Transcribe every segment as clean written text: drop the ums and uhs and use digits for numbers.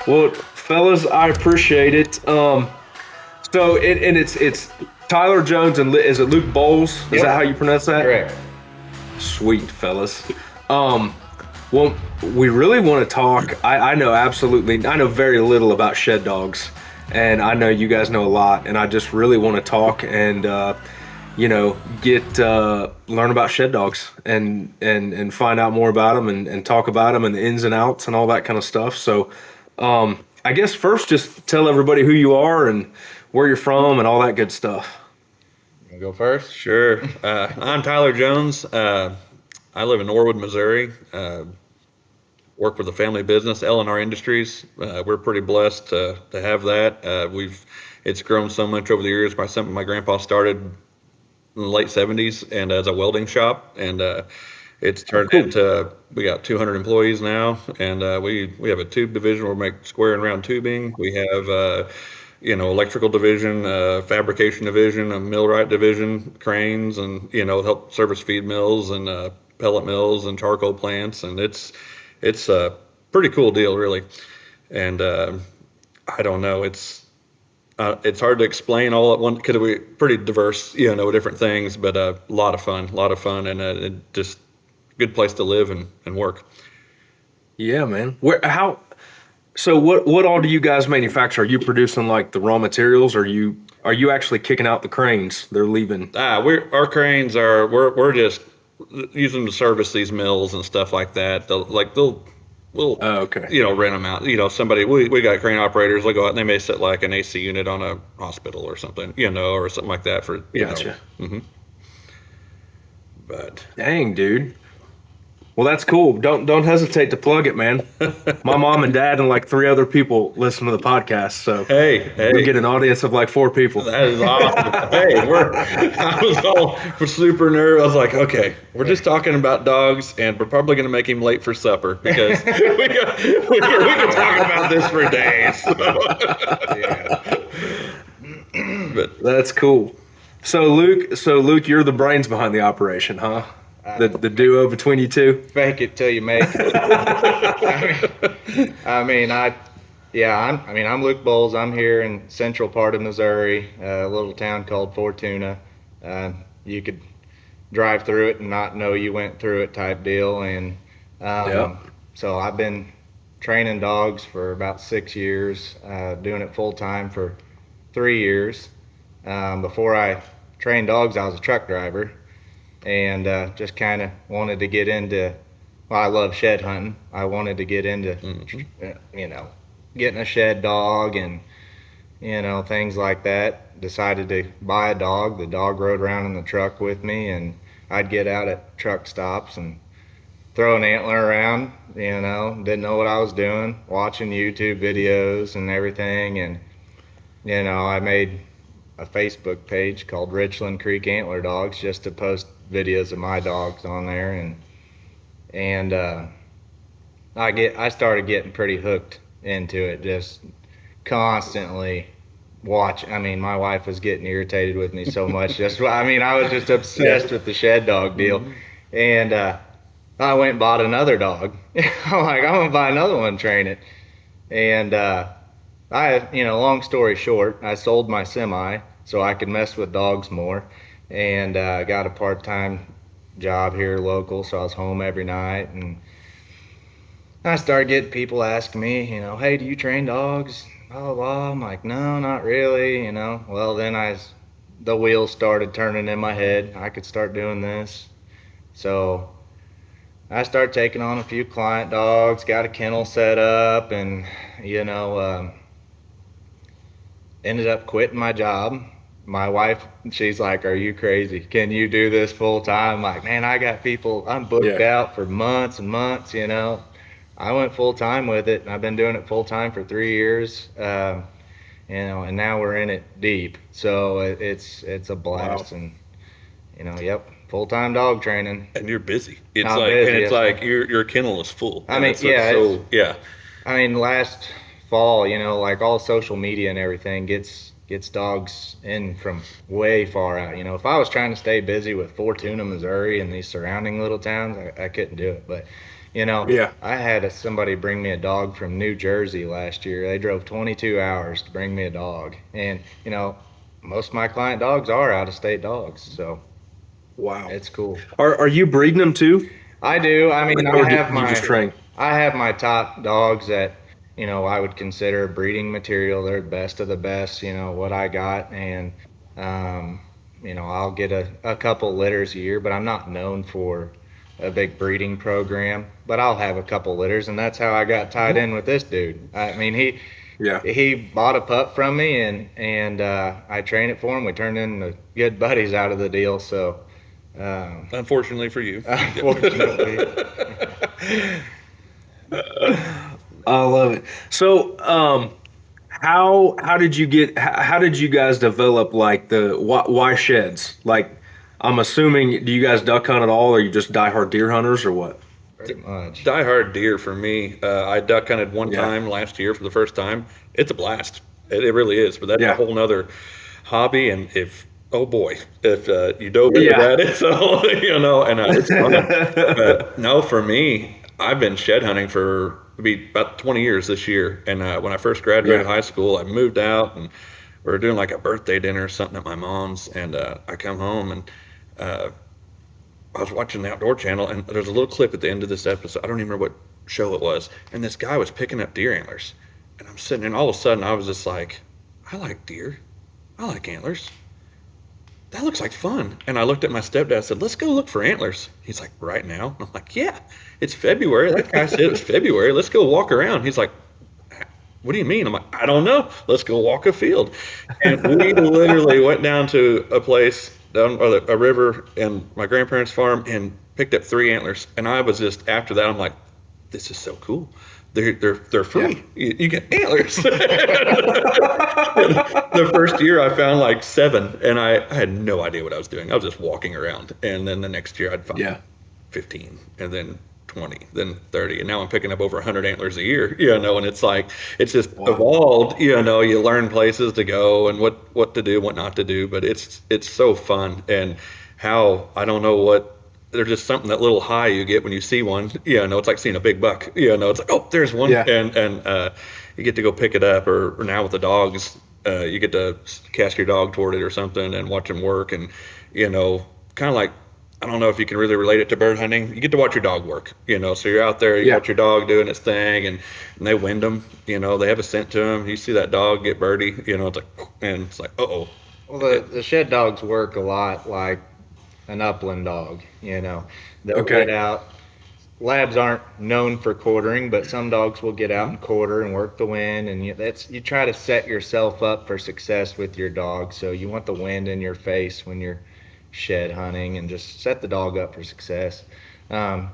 Well, fellas, I appreciate it. It's Tyler Jones and is it Luke Boles? Is that how Yep, you pronounce that? correct. Sweet fellas. Um, well, we really want to talk. I know very little about shed dogs, and I know you guys know a lot. And I just really want to talk and get learn about shed dogs and find out more about them and talk about them and the ins and outs and all that kind of stuff. So, I guess first, just tell everybody who you are and where you're from and all that good stuff. You go first? Sure. I'm Tyler Jones. I live in Norwood, Missouri. Work with a family business, Eleanor Industries. We're pretty blessed to have that. It's grown so much over the years. Something my grandpa started in the late '70s and as a welding shop, and it's turned Cool. into we got 200 employees now, and we have a tube division where we make square and round tubing. We have electrical division, fabrication division, a millwright division, cranes, and help service feed mills and pellet mills and charcoal plants, and it's a pretty cool deal, really. And I don't know, it's hard to explain all at once because we're pretty diverse, different things, but a lot of fun, and it just good place to live and work. Yeah, man. So what all do you guys manufacture? Are you producing like the raw materials? Are you actually kicking out the cranes? They're leaving. Our cranes we're just using to service these mills and stuff like that. We'll Oh, okay. rent them out. Somebody we got crane operators. They'll go out and they may set like an AC unit on a hospital or something, or something like that for Gotcha. But Dang, dude. Well, that's cool. Don't hesitate to plug it, man. My mom and dad and like three other people listen to the podcast, so hey, we get an audience of like four people. that is awesome. Hey, I was all super nervous. I was like, okay, we're just talking about dogs, and we're probably going to make him late for supper because we can talk about this for days. But That's cool. So Luke, you're the brains behind the operation, huh? The duo between you two. Fake it till you make it. I'm Luke Boles. I'm here in central part of Missouri, a little town called Fortuna. You could drive through it and not know you went through it type deal. And Yep. so I've been training dogs for about 6 years, doing it full time for 3 years. Before I trained dogs, I was a truck driver, and just kind of wanted to get into. Well, I love shed hunting. I wanted to get into, getting a shed dog and things like that. Decided to buy a dog. The dog rode around in the truck with me, and I'd get out at truck stops and throw an antler around. Didn't know what I was doing, watching YouTube videos and everything, and I made a Facebook page called Richland Creek Antler Dogs just to post videos of my dogs on there, and I started getting pretty hooked into it, just constantly watch. I mean, my wife was getting irritated with me so much. I was just obsessed with the shed dog deal, and I went and bought another dog. I'm like, I'm gonna buy another one, train it, and long story short, I sold my semi so I could mess with dogs more, and got a part-time job here local, so I was home every night, and I started getting people asking me, hey, do you train dogs? Blah, blah, blah. I'm like, no, not really, Well, then the wheels started turning in my head. I could start doing this. So I started taking on a few client dogs, got a kennel set up, and, ended up quitting my job. My wife, she's like, are you crazy? Can you do this full time? I'm like, man, I got people, I'm booked out for months and months, I went full time with it, and I've been doing it full time for 3 years, and now we're in it deep. So it's a blast, Wow. and yep, full time dog training. and you're busy. It's I'm like busy, and it's yes. like your kennel is full. I And mean, it's yeah, so yeah. Last fall, like all social media and everything gets dogs in from way far out. If I was trying to stay busy with Fortuna, Missouri, and these surrounding little towns, I couldn't do it. But Yeah. I had somebody bring me a dog from New Jersey last year. They drove 22 hours to bring me a dog. And, most of my client dogs are out of state dogs. So Wow. it's cool. Are you breeding them too? I do. I mean, Or do you just train? I have my top dogs that, I would consider breeding material. They're best of the best, what I got. And, I'll get a couple litters a year, but I'm not known for a big breeding program. But I'll have a couple litters, and that's how I got tied in with this dude. I mean, Yeah. he bought a pup from me, and I trained it for him. We turned into good buddies out of the deal. So, Unfortunately for you. unfortunately, I love it. So, how did you guys develop like the why sheds? Like, I'm assuming, do you guys duck hunt at all, or you just diehard deer hunters, or what? pretty much. Diehard deer for me. I duck hunted one Yeah. time last year for the first time. It's a blast. It really is. But that's Yeah. a whole nother hobby. And oh boy, if you dove into Yeah. that, it's it's fun. But no, for me, I've been shed hunting for maybe about 20 years this year. And when I first graduated Yeah. high school, I moved out and we were doing like a birthday dinner or something at my mom's. And I come home and I was watching the Outdoor Channel, and there's a little clip at the end of this episode. I don't even remember what show it was. And this guy was picking up deer antlers. And I'm sitting there, and all of a sudden, I was just like, I like deer. I like antlers. That looks like fun. And I looked at my stepdad and said, let's go look for antlers. He's like, right now? I'm like, yeah, it's February. That guy said it was February. Let's go walk around. He's like, what do you mean? I'm like, I don't know. Let's go walk a field. And we literally went down to a place down a river in my grandparents' farm and picked up 3 antlers. And I was just, after that, I'm like, this is so cool. They're free. Yeah. You get antlers. The first year I found like 7, and I had no idea what I was doing. I was just walking around. And then the next year I'd find 15, and then 20, then 30, and now I'm picking up over 100 antlers a year, and it's like, it's just evolved, you learn places to go and what to do, what not to do, but it's so fun. And how, I don't know what, there's just something, that little high you get when you see one, it's like seeing a big buck, it's like, oh, there's one. Yeah. And you get to go pick it up, or now with the dogs, you get to cast your dog toward it or something and watch them work. And, kind of like, I don't know if you can really relate it to bird hunting. You get to watch your dog work, so you're out there, you watch your dog doing its thing, and they wind them, they have a scent to them. You see that dog get birdie, it's like, and it's like, uh-oh. Well, the shed dogs work a lot like an upland dog, They'll get out. Labs aren't known for quartering, but some dogs will get out and quarter and work the wind, and you try to set yourself up for success with your dog. So you want the wind in your face when you're shed hunting, and just set the dog up for success. I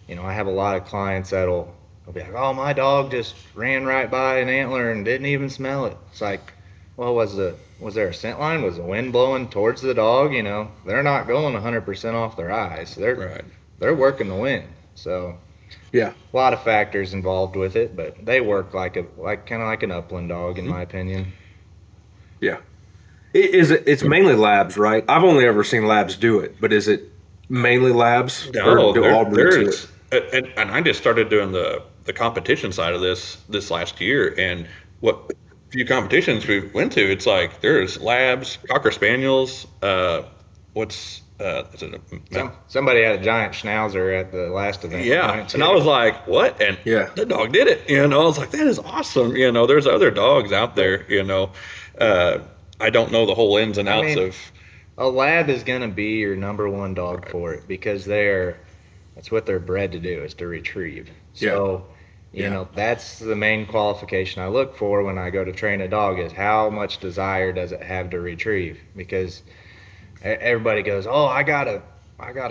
have a lot of clients that'll be like, oh, my dog just ran right by an antler and didn't even smell it. It's like, well, was there a scent line? Was the wind blowing towards the dog? They're not going 100% off their eyes. They're working the wind. So Yeah. a lot of factors involved with it, but they work kind of like an upland dog, in my opinion. Yeah. It's mainly labs, right? I've only ever seen labs do it, but is it mainly labs? No, or do all breeds do there's, and I just started doing the competition side of this last year, and what few competitions we went to, it's like there's labs, Cocker Spaniels, Somebody had a giant schnauzer at the last event. yeah, and I was like, what? And the dog did it, I was like, that is awesome. There's other dogs out there, I don't know the whole ins and outs of. A lab is going to be your number one dog for it, because that's what they're bred to do, is to retrieve. So, that's the main qualification I look for when I go to train a dog, is how much desire does it have to retrieve? Because everybody goes, oh, I got a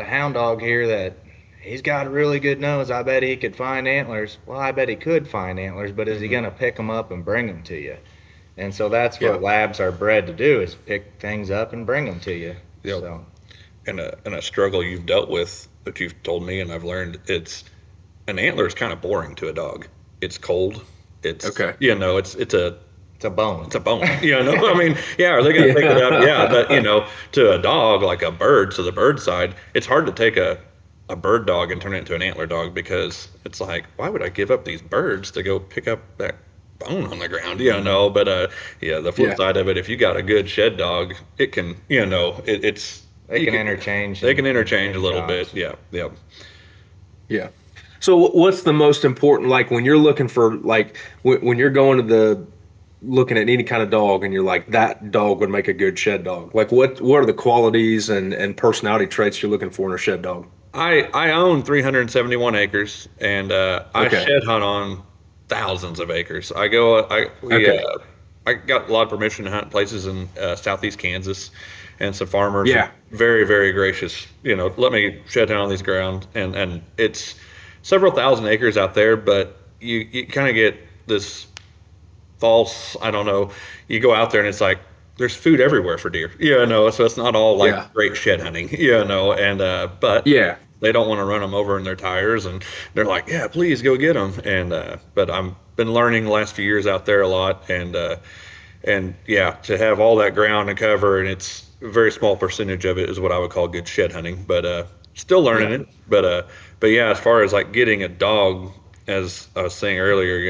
hound dog here that he's got a really good nose. I bet he could find antlers. Well, I bet he could find antlers, but is he going to pick them up and bring them to you? And so that's what labs are bred to do, is pick things up and bring them to you. Yep. So. And a struggle you've dealt with that you've told me and I've learned, it's an antler is kind of boring to a dog. It's cold. It's it's a bone. It's a bone. I mean, are they going to pick it up? Yeah, but to a dog, like a bird, to the bird side, it's hard to take a a bird dog and turn it into an antler dog, because it's like, why would I give up these birds to go pick up that bone on the ground? But yeah, the flip Yeah. side of it, if you got a good shed dog, it can, it's They you can interchange. They can and interchange a make little jobs. bit. Yeah, yeah. Yeah. So what's the most important, like when you're looking for, like when you're going to looking at any kind of dog and you're like, that dog would make a good shed dog? Like what are the qualities and personality traits you're looking for in a shed dog? I own 371 acres, and I Okay. shed hunt on thousands of acres. I go, Okay. I got a lot of permission to hunt places in southeast Kansas, and some farmers are Yeah. very, very gracious. Let me shed hunt on these ground, and it's several thousand acres out there, but you kind of get this false, I don't know. You go out there and it's like there's food everywhere for deer. So it's not all like Yeah. great shed hunting. And but Yeah. they don't want to run them over in their tires, and they're like, yeah, please go get them. And but I'm been learning the last few years out there a lot, and yeah, to have all that ground to cover, and it's a very small percentage of it is what I would call good shed hunting, but still learning Yeah. it. But yeah, as far as like getting a dog, as I was saying earlier,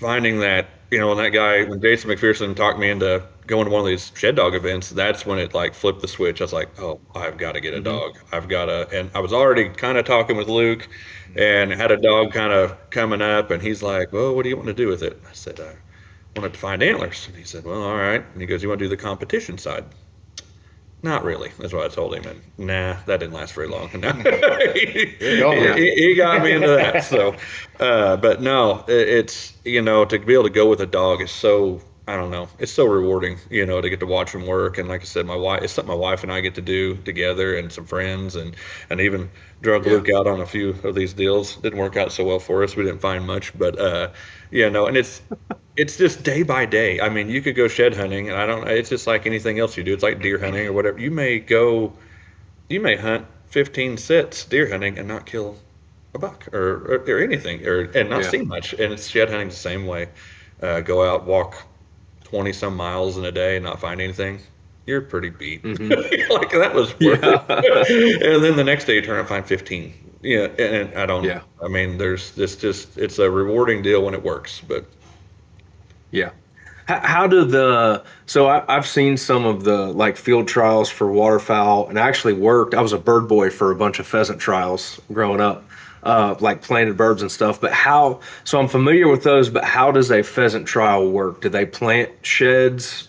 finding that, when Jason McPherson talked me into going to one of these shed dog events, that's when it like flipped the switch. I was like, oh, I've got to get a Hmm. dog. And I was already kind of talking with Luke and had a dog kind of coming up, and he's like, well, what do you want to do with it? I said, I wanted to find antlers. And he said, well, all right. And he goes, you want to do the competition side? Not really. That's what I told him. And nah, that didn't last very long. he, You're going. he got me into that. So, but no, it's, to be able to go with a dog is so, I don't know, it's so rewarding, to get to watch them work. And like I said, it's something my wife and I get to do together, and some friends, and even drug Yeah. Luke out on a few of these deals. Didn't work out so well for us. We didn't find much, but, and it's just day by day. I mean, you could go shed hunting, and it's just like anything else you do. It's like deer hunting or whatever. You may hunt 15 sets deer hunting and not kill a buck or anything, and not Yeah. see much. And it's shed hunting the same way. Go out, walk 20 some miles in a day and not find anything. You're pretty beat. Hmm. Like, that was worth it. And then the next day you turn and find 15. Yeah. And I don't, Yeah. I mean, there's this it's a rewarding deal when it works, but Yeah. How do so I've seen some of the like field trials for waterfowl, and I actually I was a bird boy for a bunch of pheasant trials growing up, like planted birds and stuff. But so I'm familiar with those, but how does a pheasant trial work? Do they plant sheds?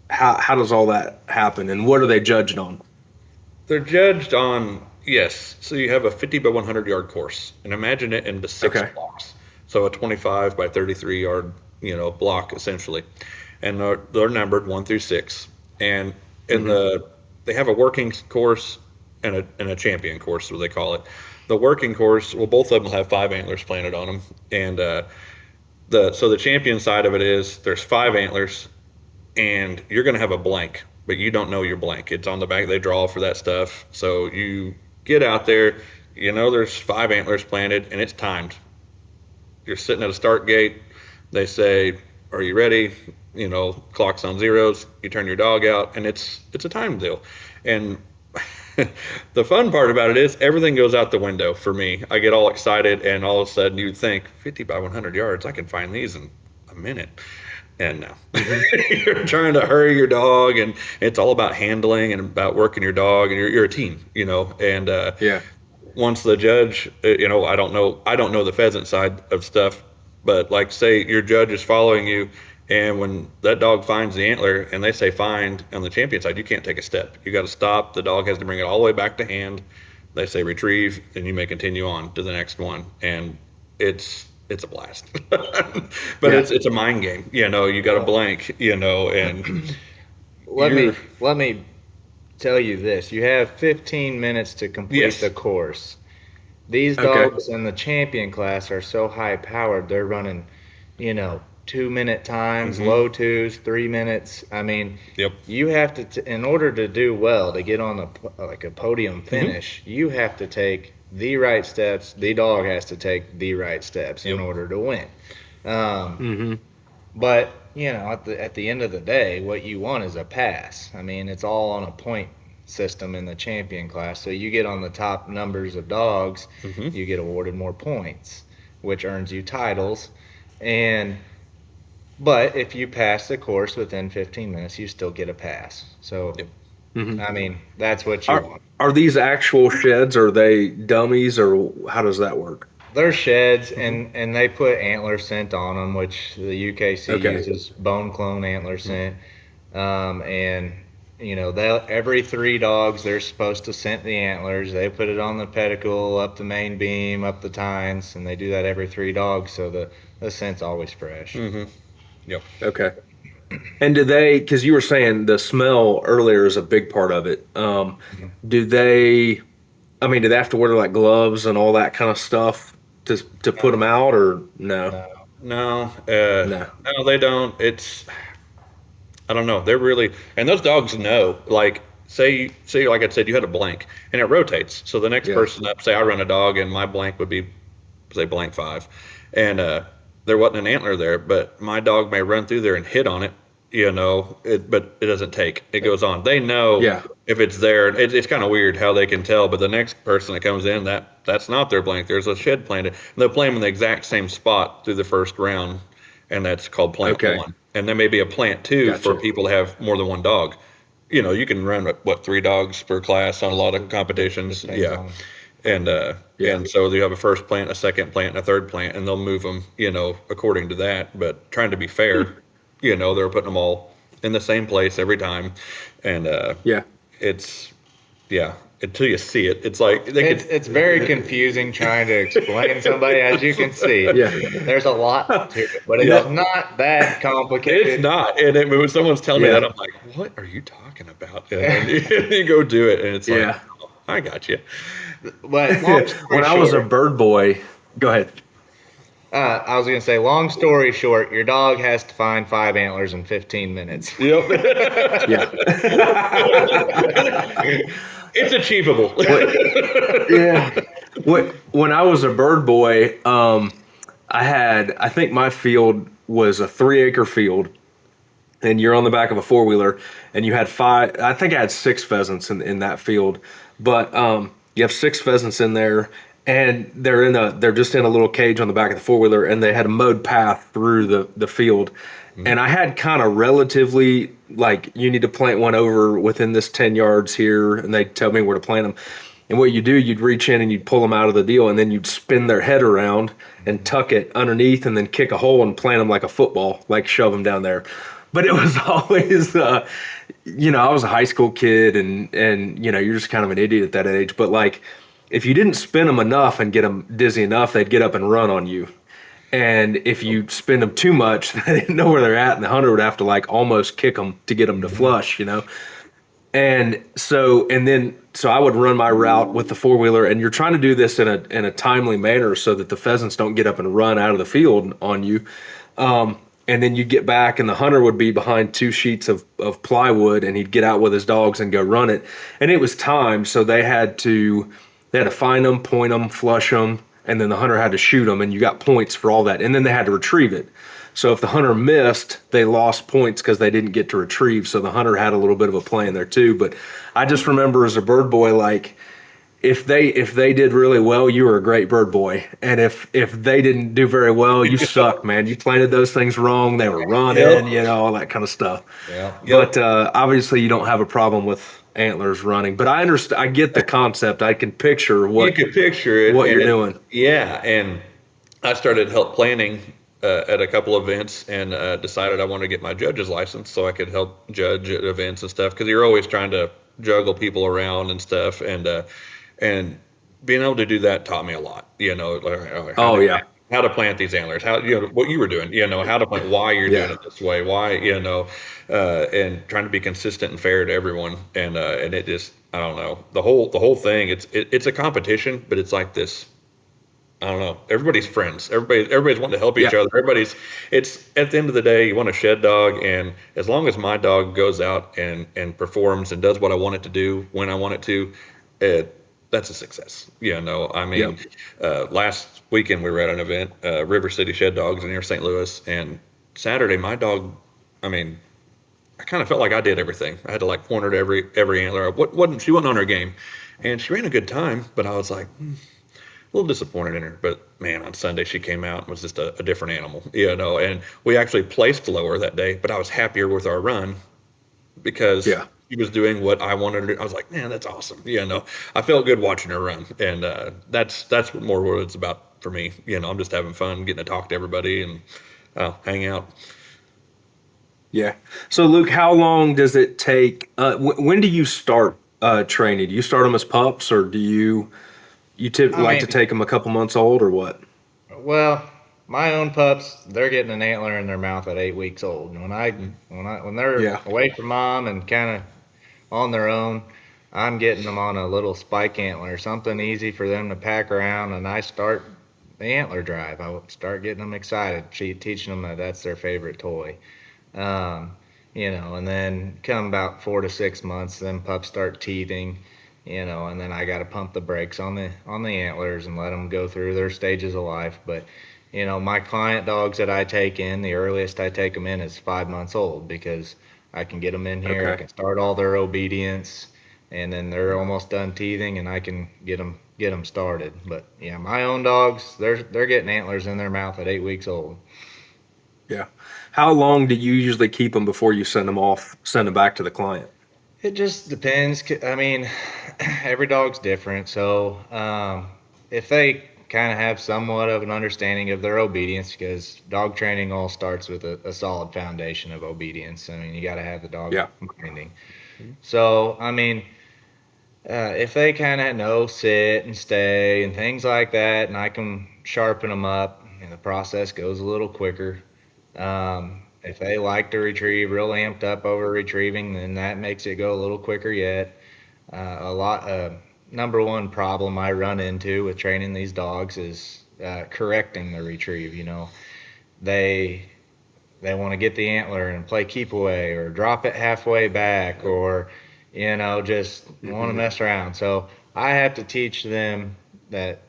How does all that happen, and what are they judged on? they're judged on, yes. So you have a 50 by 100 yard course, and imagine it into six Okay. blocks. So a 25 by 33 yard, block essentially, and they're numbered 1 through 6. And in they have a working course and a champion course, what they call it. The working course, well, both of them will have 5 antlers planted on them, and the champion side of it is there's 5 antlers, and you're going to have a blank, but you don't know your blank. It's on the back. They draw for that stuff. So you get out there, there's 5 antlers planted, and it's timed. You're sitting at a start gate. They say, are you ready? Clock's on zeros. You turn your dog out, and it's a time deal. And the fun part about it is everything goes out the window for me. I get all excited, and all of a sudden you'd think 50 by 100 yards, I can find these in a minute. And no, you're trying to hurry your dog, and it's all about handling and about working your dog, and you're a team, and Yeah. once the judge, I don't know the pheasant side of stuff, but like, say your judge is following you, and when that dog finds the antler and they say find on the champion side, you can't take a step. You got to stop. The dog has to bring it all the way back to hand. They say retrieve, and you may continue on to the next one. And it's a blast, but Yeah. it's a mind game. You got a blank, and Let you're- me tell you this. You have 15 minutes to complete Yes. the course. These Okay. dogs in the champion class are so high powered. They're running, 2-minute times, low 2s, 3 minutes. I mean, Yep. you have to, in order to do well, to get on a podium finish, you have to take the right steps. The dog has to take the right steps in Yep. order to win. But at the end of the day, what you want is a pass. I mean, it's all on a point system in the champion class. So you get on the top numbers of dogs, Mm-hmm. you get awarded more points, which earns you titles. And but if you pass the course within 15 minutes, you still get a pass. So Yep. I mean, that's what you Are want. are these actual sheds? Or are they dummies, or how does that work? They're sheds, and they put antler scent on them, which the UKC Okay. uses bone clone antler scent. And they every 3 dogs they're supposed to scent the antlers. They put it on the pedicle, up the main beam, up the tines, and they do that every 3 dogs. So the scent's always fresh. Mm-hmm. Yep. Okay. And do they? Because you were saying the smell earlier is a big part of it. Do they? I mean, do they have to wear like gloves and all that kind of stuff to put them out, or no? No. No, No. no, they don't. I don't know. They're really, and those dogs know. Like, say, like I said, you had a blank, and it rotates. So the next Yeah. person up, say I run a dog, and my blank would be, say, blank 5, and there wasn't an antler there, but my dog may run through there and hit on it. But it doesn't take. It goes on. They know Yeah. if it's there. It's kind of weird how they can tell. But the next person that comes in, that's not their blank. There's a shed planted. And they'll play them in the exact same spot through the first round, and that's called plant Okay. 1. And there may be a plant 2 for Gotcha. people that have more than one dog. You can run 3 dogs per class on a lot of competitions. Depends Yeah. on- And Yeah. and so you have a first plant, a second plant, and a third plant, and they'll move them, according to that. But trying to be fair, they're putting them all in the same place every time, and Yeah. it's until you see it, it's like they It's, could. it's very confusing trying to explain to somebody, as you can see. Yeah. There's a lot to it, but it's Yeah. not that complicated. It's not, and when someone's telling me Yeah. that, I'm like, "What are you talking about?" And you go do it, and it's like, Yeah. "Oh, I got you." But long story When I was a short, bird boy, go ahead. I was gonna say, long story short, your dog has to find 5 antlers in 15 minutes. Yep, Yeah. it's achievable. Yeah. When I was a bird boy, I think my field was a 3-acre field, and you're on the back of a 4-wheeler, and you had 5. I think I had 6 pheasants in that field, but you have 6 pheasants in there, and they're just in a little cage on the back of the 4-wheeler, and they had a mowed path through the field. And I had kind of relatively, like, you need to plant one over within this 10 yards here, and they'd tell me where to plant them. And what you do, you'd reach in and you'd pull them out of the deal, and then you'd spin their head around and tuck it underneath, and then kick a hole and plant them like a football, like shove them down there. But it was always, I was a high school kid, and you're just kind of an idiot at that age. But like, if you didn't spin them enough and get them dizzy enough, they'd get up and run on you. And if you spin them too much, they didn't know where they're at, and the hunter would have to like almost kick them to get them to flush, And so I would run my route with the 4-wheeler, and you're trying to do this in a timely manner so that the pheasants don't get up and run out of the field on you. And then you get back, and the hunter would be behind 2 sheets of plywood, and he'd get out with his dogs and go run it. And it was timed, so they had to find them, point them, flush them, and then the hunter had to shoot them, and you got points for all that. And then they had to retrieve it. So if the hunter missed, they lost points because they didn't get to retrieve. So the hunter had a little bit of a play in there too. But I just remember as a bird boy, like, if they did really well, you were a great bird boy. And if they didn't do very well, you sucked, man. You planted those things wrong. They were running, Yep. all that kind of stuff. Yeah. But obviously you don't have a problem with antlers running. But I understand. I get the concept. I can picture You could picture it. what and you're doing. Yeah, and I started help planning at a couple events, and decided I wanted to get my judge's license so I could help judge at events and stuff, because you're always trying to juggle people around and stuff, and being able to do that taught me a lot. How to plant these antlers, how what you were doing, how to plant, why you're doing it this way, why, and trying to be consistent and fair to everyone, and it just, I don't know, the whole thing. It's a competition, but it's like this. I don't know. Everybody's friends. Everybody's wanting to help each other. It's at the end of the day, you want a shed dog, and as long as my dog goes out and performs and does what I want it to do when I want it to, that's a success. Last weekend we were at an event, River City Shed Dogs near St. Louis, and Saturday my dog, I kind of felt like I did everything. I had to like point her to every antler. She wasn't on her game, and she ran a good time. But I was like a little disappointed in her. But man, on Sunday she came out and was just a different animal, And we actually placed lower that day, but I was happier with our run because Yeah. she was doing what I wanted her to. I was like, man, that's awesome. I felt good watching her run, and that's more what it's about for me. I'm just having fun, getting to talk to everybody and hang out. Yeah. So, Luke, how long does it take? When do you start training? Do you start them as pups, or do you I like to mean, take them a couple months old, or what? well, my own pups, they're getting an antler in their mouth at 8 weeks old. And when they're Yeah. away from mom and kind of on their own, I'm getting them on a little spike antler, something easy for them to pack around, and I start the antler drive. I would start getting them excited, teaching them that that's their favorite toy. Um, and then come about 4 to 6 months, then pups start teething, and then I got to pump the brakes on the antlers and let them go through their stages of life. But my client dogs that I take in, the earliest I take them in is 5 months old because I can get them in here. I Okay. can start all their obedience, and then they're almost done teething, and I can get them started. But yeah, my own dogs, they're getting antlers in their mouth at 8 weeks old. Yeah. How long do you usually keep them before you send them back to the client? It just depends. I mean, every dog's different. So if they kind of have somewhat of an understanding of their obedience, because dog training all starts with a solid foundation of obedience. I mean, you got to have the dog Yeah. minding. So, I mean, if they kind of know sit and stay and things like that, and I can sharpen them up, and the process goes a little quicker. If they like to retrieve, real amped up over retrieving, then that makes it go a little quicker yet. Number one problem I run into with training these dogs is correcting the retrieve. They they want to get the antler and play keep away or drop it halfway back or just want to Hmm. mess around. So I have to teach them that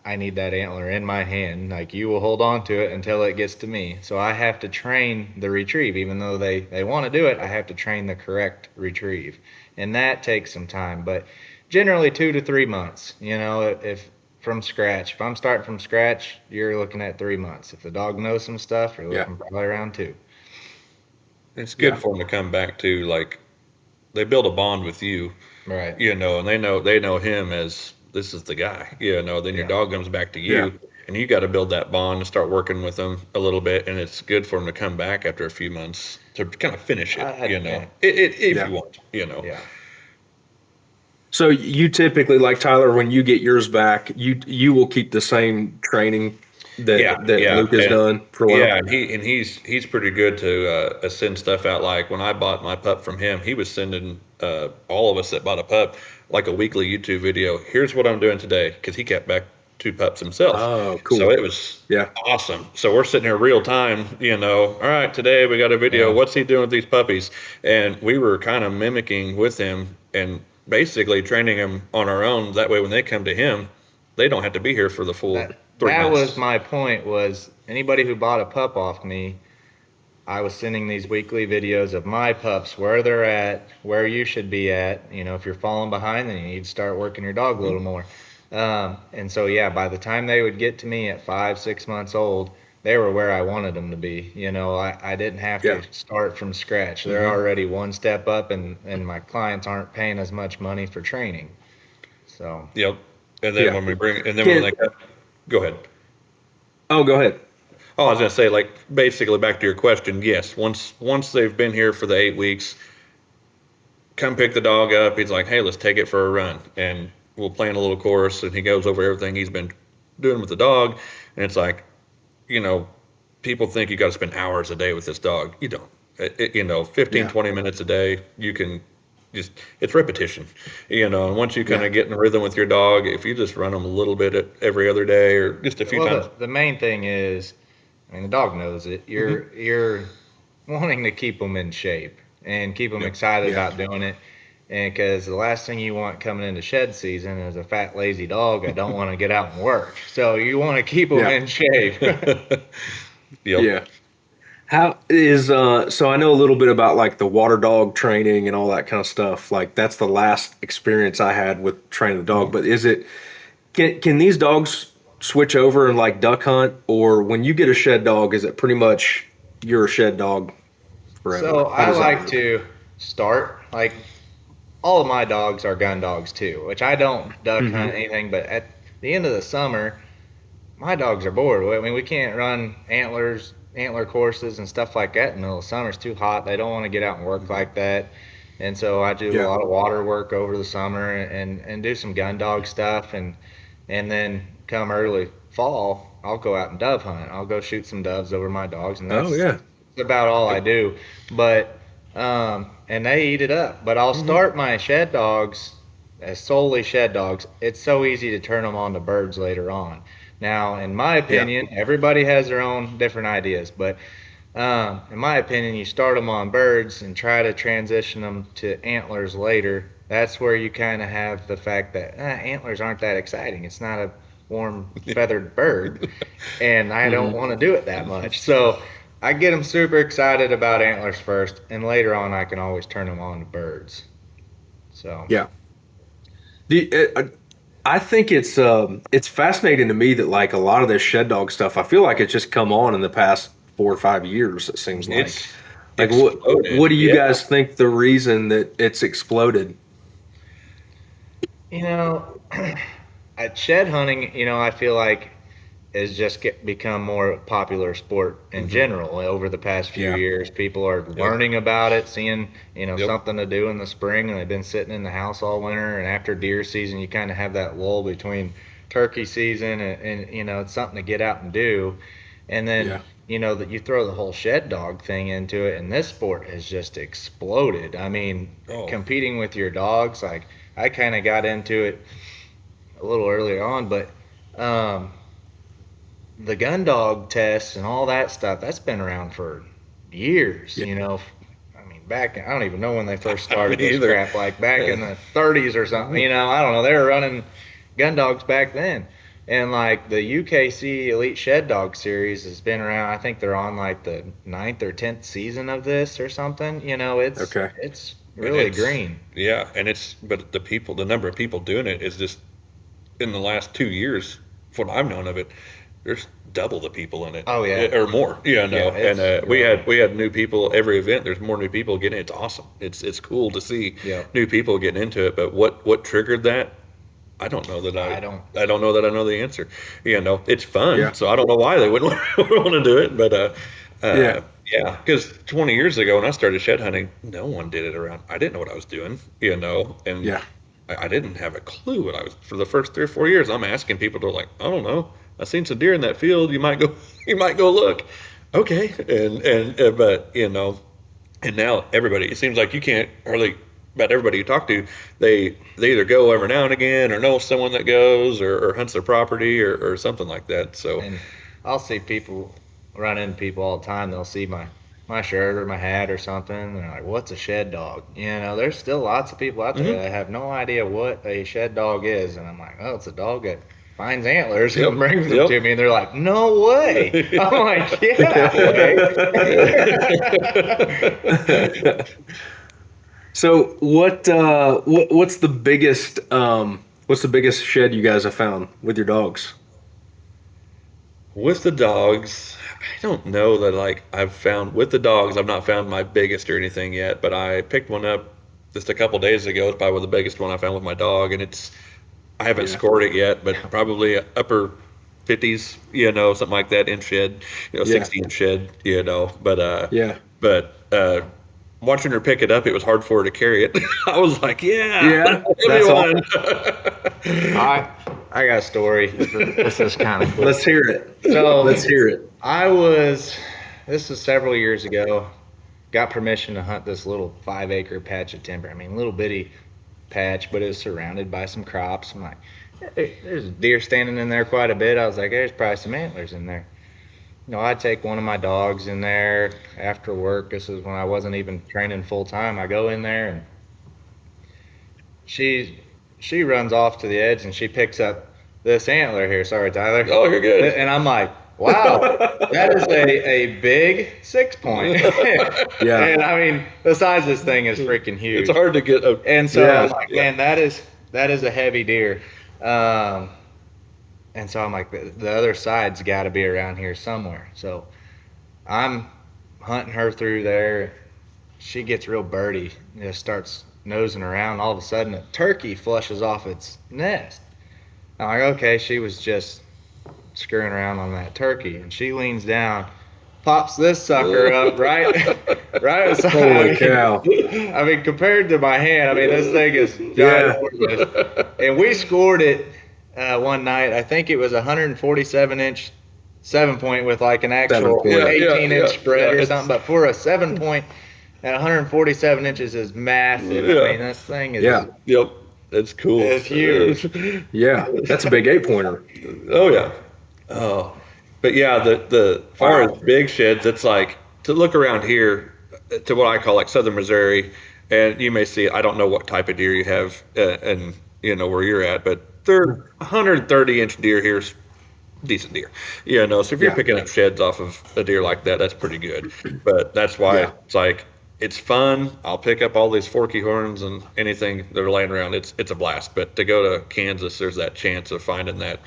I need that antler in my hand. Like you will hold on to it until it gets to me. So I have to train the retrieve. Even though they want to do it, I have to train the correct retrieve. And that takes some time. But generally 2 to 3 months, if from scratch. If I'm starting from scratch, you're looking at 3 months. If the dog knows some stuff, you're Yeah. looking probably around two. It's good Yeah. for them to come back to like they build a bond with you, Right. and they know him as this is the guy, then your Yeah. dog comes back to Yeah. you and you got to build that bond and start working with them a little bit. And it's good for them to come back after a few months to kind of finish it, Yeah. if Yeah. you want. Yeah. So you typically, like Tyler, when you get yours back, you will keep the same training Yeah, that yeah, Luke has and done for a yeah, while. and he's pretty good to send stuff out. Like when I bought my pup from him, he was sending all of us that bought a pup like a weekly YouTube video. Here's what I'm doing today because he kept back 2 pups himself, Oh, so cool. it was Yeah. awesome. So we're sitting here real time. All right, today we got a video. Yeah. What's he doing with these puppies? And we were kind of mimicking with him and basically training him on our own. That way, when they come to him, they don't have to be here for the full That three that was months. my point was anybody who bought a pup off me, I was sending these weekly videos of my pups, where they're at, where you should be at. If you're falling behind, then you need to start working your dog a little more. And so, yeah, by the time they would get to me at 5, 6 months old, they were where I wanted them to be. I didn't have Yeah. to start from scratch. They're Hmm. already one step up, and my clients aren't paying as much money for training. So, Yep. And then Yeah. when Can they go ahead. Oh, go ahead. Oh, I was gonna say, like, basically back to your question. Yes, once they've been here for the 8 weeks, come pick the dog up. He's like, hey, let's take it for a run, and we'll plan a little course. And he goes over everything he's been doing with the dog, and it's like, you know, people think you got to spend hours a day with this dog. You don't. 15, Yeah. 20 minutes a day, you can just, it's repetition, and once you kind Yeah. of get in a rhythm with your dog, if you just run them a little bit every other day or just a few well, times. the main thing is, I mean, the dog knows it. Hmm. You're wanting to keep them in shape and keep them Yeah. excited Yeah. about doing it. And because the last thing you want coming into shed season is a fat, lazy dog. I don't want to get out and work. So you want to keep them Yeah. in shape. Yep. Yeah. How is so I know a little bit about like the water dog training and all that kind of stuff. Like that's the last experience I had with training the dog. But is it can these dogs switch over and like duck hunt, or when you get a shed dog, is it pretty much you're a shed dog forever? So How I does that like work? to start like all of my dogs are gun dogs too, which I don't duck hunt Hmm. anything. But at the end of the summer, my dogs are bored. I mean, we can't run antler courses and stuff like that in the middle of summer. It's too hot. They don't want to get out and work like that. And so I do a Yeah. lot of water work over the summer and do some gun dog stuff and then come early fall, I'll go out and dove hunt. I'll go shoot some doves over my dogs, and Oh that's yeah. about all I Yep. do. But and they eat it up. But I'll Hmm. start my shed dogs as solely shed dogs. It's so easy to turn them on to birds later on. Now, in my Yeah. opinion, everybody has their own different ideas, but in my opinion, you start them on birds and try to transition them to antlers later. That's where you kind of have the fact that antlers aren't that exciting. It's not a warm feathered bird, and I don't Hmm. want to do it that much. So I get them super excited about antlers first, and later on, I can always turn them on to birds. So Yeah. I think it's fascinating to me that like a lot of this shed dog stuff, I feel like it's just come on in the past 4 or 5 years. It seems like. It's Like what exploded. do you Yeah. guys think the reason that it's exploded? you know, at shed hunting, I feel like has just become more popular sport in Hmm. general over the past few Yeah. years. People are Yep. learning about it, seeing Yep. something to do in the spring, and they've been sitting in the house all winter. And after deer season, you kind of have that lull between turkey season, and it's something to get out and do. And then Yeah. that you throw the whole shed dog thing into it, and this sport has just exploded. I mean, Oh. competing with your dogs, like I kind of got into it a little earlier on, but um, the gun dog tests and all that stuff, that's been around for years, Yeah. I mean, back, I don't even know when they first Me started this either. crap, like back Yeah. in the 30s or something, Mhm. I don't know. They were running gun dogs back then. And like the UKC Elite Shed Dog Series has been around. I think they're on like the ninth or 10th season of this or something. Okay. It's And really green. and it's, but the number of people doing it is just in the last 2 years, from what I've known of it, there's double the people in it, Oh yeah, or more. yeah, And it's we growing. had new people every event. There's more new people getting it. It's awesome. It's cool to see Yeah, new people getting into it. But what triggered that? I don't know that I don't. I don't know that I know the answer. It's fun, Yeah. so I don't know why they wouldn't want to do it. But Yeah. yeah, because 20 years ago when I started shed hunting, no one did it around. I didn't know what I was doing, and Yeah. I didn't have a clue what I was for the first 3 or 4 years. I'm asking people, they're like, I don't know. I seen some deer in that field. You might go, you might go look. Okay, and but and now everybody, it seems like you can't hardly, about everybody you talk to, they either go every now and again or know someone that goes or hunts their property or something like that. So And I'll see people run into people all the time. They'll see my shirt or my hat or something. And they're like, "What's a shed dog?" There's still lots of people out there mhm. that have no idea what a shed dog is. And I'm like, "Oh, it's a dog that finds antlers Yep, and brings them yep. to me." And they're like, "No way!" I'm like, "Yeah, way." So what's the biggest shed you guys have found with your dogs? With the dogs, I don't know that like I've found with the dogs, I've not found my biggest or anything yet, but I picked one up just a couple days ago. It's probably the biggest one I found with my dog, and I haven't Yeah. scored it yet, but probably upper 50s, something like that inch shed, Yeah. 60-inch shed, but Yeah. but watching her pick it up, it was hard for her to carry it. I was like, yeah, Yeah. give me That's all. one. I I got a story. This is kind of cool. Let's hear it. So Let's hear it. I was, this was several years ago, got permission to hunt this little 5 acre patch of timber. I mean, little bitty patch, but it was surrounded by some crops. I'm like, there's deer standing in there quite a bit. I was like, there's probably some antlers in there. I'd take one of my dogs in there after work. This is when I wasn't even training full time. I go in there and she runs off to the edge and she picks up this antler here. Sorry, Tyler. Oh, you're good. And I'm like, wow, that is a big 6-point. Yeah. And I mean, the size of this thing is freaking huge. It's hard to get a. And so Yeah. I'm like, man, that is a heavy deer. And so I'm like, the other side's got to be around here somewhere. So I'm hunting her through there. She gets real birdie, just starts nosing around. All of a sudden, a turkey flushes off its nest. I'm like, okay, she was just screwing around on that turkey. And she leans down, pops this sucker up right beside. Holy cow. I mean, compared to my hand, I mean, this thing is ginormous. And we scored it one night. I think it was 147-inch 7-point with like an actual 7-point. 18-inch spread or it's- something. But for a 7-point at 147 inches is massive. Yeah. I mean, this thing is Yep. It's cool. It's huge. Yeah. That's a big 8-pointer. Oh yeah. Oh, but yeah, the far as big sheds, it's like to look around here to what I call like Southern Missouri, and you may see, I don't know what type of deer you have, and you know where you're at, but they're 130-inch deer here's decent deer, you know. So if you're Yeah. picking up sheds off of a deer like that, that's pretty good. But that's why Yeah. it's like it's fun. I'll pick up all these forky horns and anything that are laying around. It's a blast. But to go to Kansas, there's that chance of finding that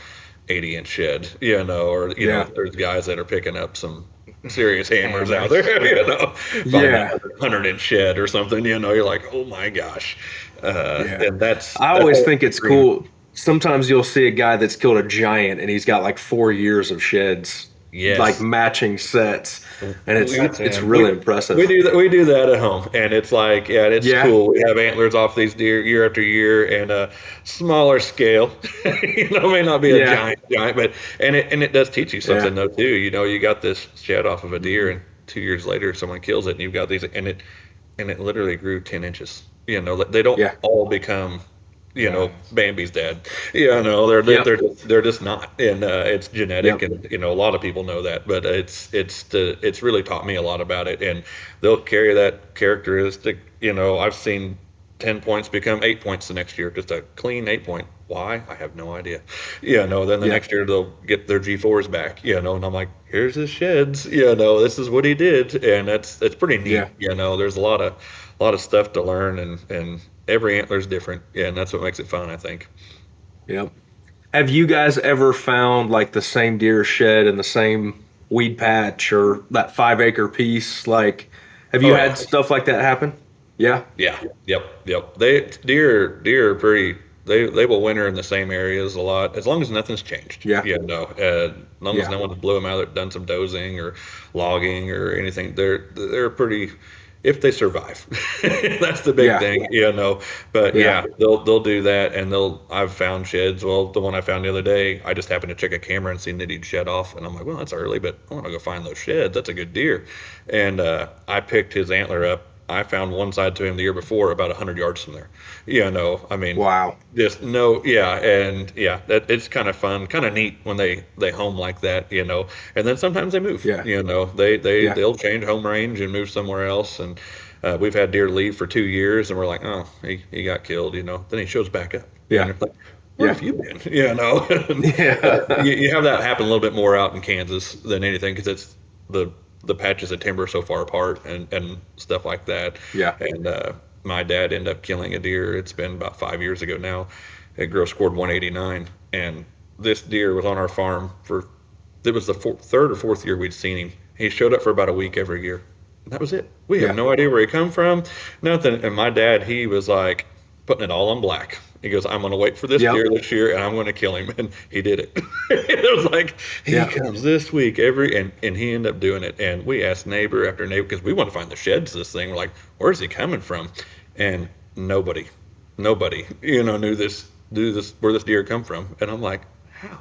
80-inch shed, you know, or you know, there's guys that are picking up some serious hammers out there, you know, Yeah. 100-inch shed or something, you know. You're like, oh my gosh, and I always think it's cool. Sometimes you'll see a guy that's killed a giant and he's got like 4 years of sheds, Yes. like matching sets, and That's it's him. really impressive. We do that. We do that at home, and it's like, yeah, it's Yeah. cool. We have antlers off these deer year after year, and a smaller scale. You know, may not be a Yeah. giant, but and it does teach you something though too. You know, you got this shed off of a deer, and 2 years later, someone kills it, and you've got these, and it literally grew 10 inches. You know, they don't all become, you know, Bambi's dad. You know, they're just not, and it's genetic, and you know, a lot of people know that, but it's really taught me a lot about it, and they'll carry that characteristic. You know, I've seen 10 points become 8 points the next year, just a clean 8-point. Why? I have no idea. You know, then the next year they'll get their G4s back, you know, and I'm like, here's his sheds, you know, this is what he did. And it's pretty neat. Yeah. You know, there's a lot of stuff to learn, and every antler's different. Yeah. And that's what makes it fun, I think. Yep. Have you guys ever found like the same deer shed in the same weed patch or that 5-acre piece? Like, have you had stuff like that happen? Yeah. Yeah. Yep. Deer are pretty. They will winter in the same areas a lot, as long as nothing's changed. Yeah. You know, as long as no one's blew them out, done some dozing or logging or anything. They're pretty. If they survive, that's the big thing, you know. But they'll do that, and I've found sheds. Well, the one I found the other day, I just happened to check a camera and seen that he'd shed off, and I'm like, well, that's early, but I want to go find those sheds. That's a good deer, and I picked his antler up. I found one side to him the year before, about 100 yards from there. You know, I mean, Wow. just no, that it's kind of fun, kind of neat when they home like that, you know. And then sometimes they move. Yeah. You know, they'll change home range and move somewhere else. And we've had deer leave for 2 years, and we're like, oh, he got killed, you know. Then he shows back up. Yeah. And you're like, where have you been? You know. You have that happen a little bit more out in Kansas than anything, because it's the patches of timber so far apart and stuff like that. Yeah. And my dad ended up killing a deer. It's been about 5 years ago now. That girl scored 189, and this deer was on our farm it was the third or fourth year we'd seen him. He showed up for about a week every year, and that was it. We have no idea where he come from, nothing. And my dad, he was like putting it all on black. He goes, I'm going to wait for this deer this year, and I'm going to kill him. And he did it. It was like, he comes this week and he ended up doing it. And we asked neighbor after neighbor, because we want to find the sheds of this thing. We're like, where's he coming from? And nobody, you know, knew where this deer come from. And I'm like, how?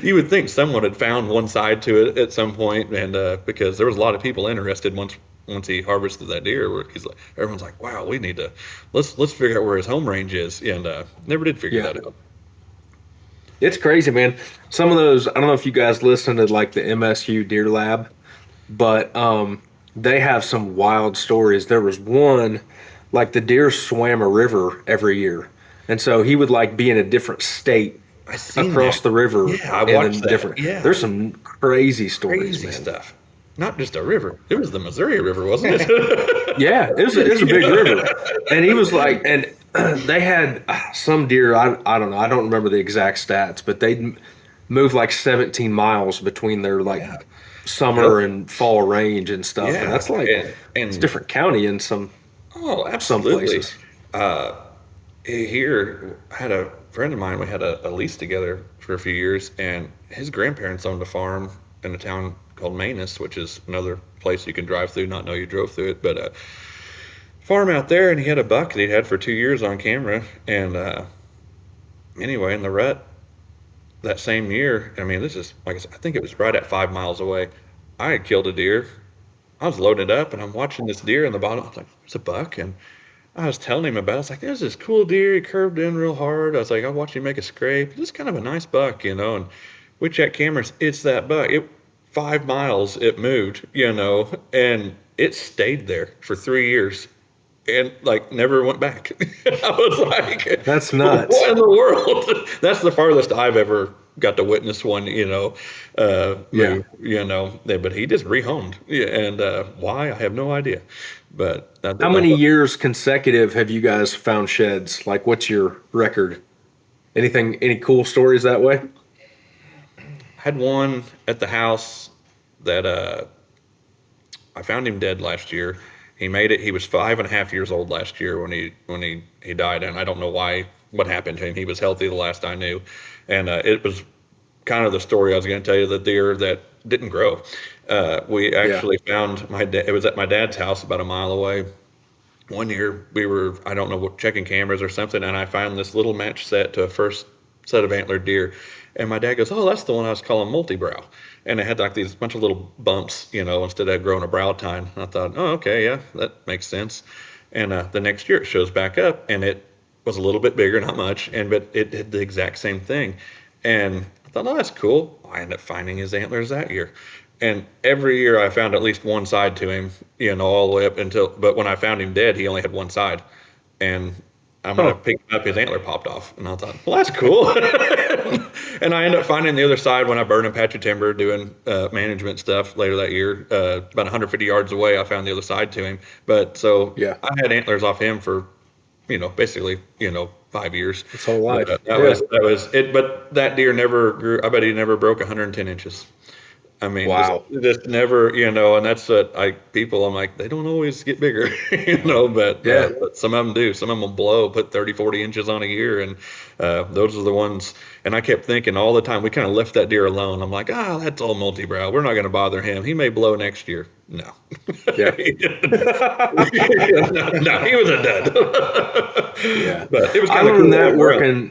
You would think someone had found one side to it at some point, and because there was a lot of people interested once he harvested that deer. Where everyone's like, wow, we need to let's figure out where his home range is, and never did figure that out. It's crazy, man. Some of those, I don't know if you guys listen to like the MSU Deer Lab, but they have some wild stories. There was one, like the deer swam a river every year, and so he would like be in a different state I seen across that. the river. Yeah, I and watched then that. different. Yeah. There's some crazy stories, Crazy man. stuff. Not just a river. It was the Missouri River, wasn't it? Yeah, it was a big river, and he was like, and they had some deer. I don't know. I don't remember the exact stats, but they moved like 17 miles between their like Yeah. summer Yep. and fall range and stuff, and Yeah. that's like it's And different county in oh, some absolutely. places. Here, I had a friend of mine. We had a lease together for a few years, and his grandparents owned a farm in a town called Manus, which is another place you can drive through. Not know you drove through it, but farm out there, and he had a buck that he'd had for 2 years on camera. And anyway, in the rut that same year, I mean, this is like I said, I think it was right at 5 miles away. I had killed a deer. I was loaded up, and I'm watching this deer in the bottom. I was like, "It's a buck," and I was telling him about it. I was like, there's this cool deer. He curved in real hard. I was like, I watched him make a scrape. Just kind of a nice buck, and we check cameras. It's that buck. 5 miles it moved, and it stayed there for 3 years and like never went back. I was like, That's nuts. what in the world? That's the farthest I've ever got to witness one, Yeah. move, but he just rehomed. Yeah, and why, I have no idea. But How many years consecutive have you guys found sheds? Like, what's your record? Any cool stories that way? had one at the house that I found him dead last year. He made it. He was 5.5 years old last year when he died, and I don't know what happened to him. He was healthy the last I knew, and it was kind of the story I was going to tell you. The deer that didn't grow. We actually found my dad. It was at my dad's house about a mile away. One year we were, I don't know, checking cameras or something, and I found this little match set to a first set of antlered deer. And my dad goes, "Oh, that's the one I was calling multi-brow." And it had like these bunch of little bumps, instead of growing a brow tine. And I thought, oh, okay, yeah, that makes sense. And the next year it shows back up, and it was a little bit bigger, not much, but it did the exact same thing. And I thought, oh, that's cool. I ended up finding his antlers that year. And every year I found at least one side to him, all the way up but when I found him dead, he only had one side. And I'm going to pick him up, his antler popped off. And I thought, well, that's cool. And I ended up finding the other side when I burned a patch of timber doing management stuff later that year. About 150 yards away, I found the other side to him. But so I had antlers off him for, basically, 5 years. His whole life. That was it. But that deer never grew. I bet he never broke 110 inches. I mean, wow. just never, and that's what I'm like, they don't always get bigger, but some of them do. Some of them will blow, put 30, 40 inches on a year. And those are the ones. And I kept thinking all the time, we kind of left that deer alone. I'm like, that's all multi-brow. We're not going to bother him. He may blow next year. No. Yeah. No, he was a dud. Yeah. But it was I kind of learned cool that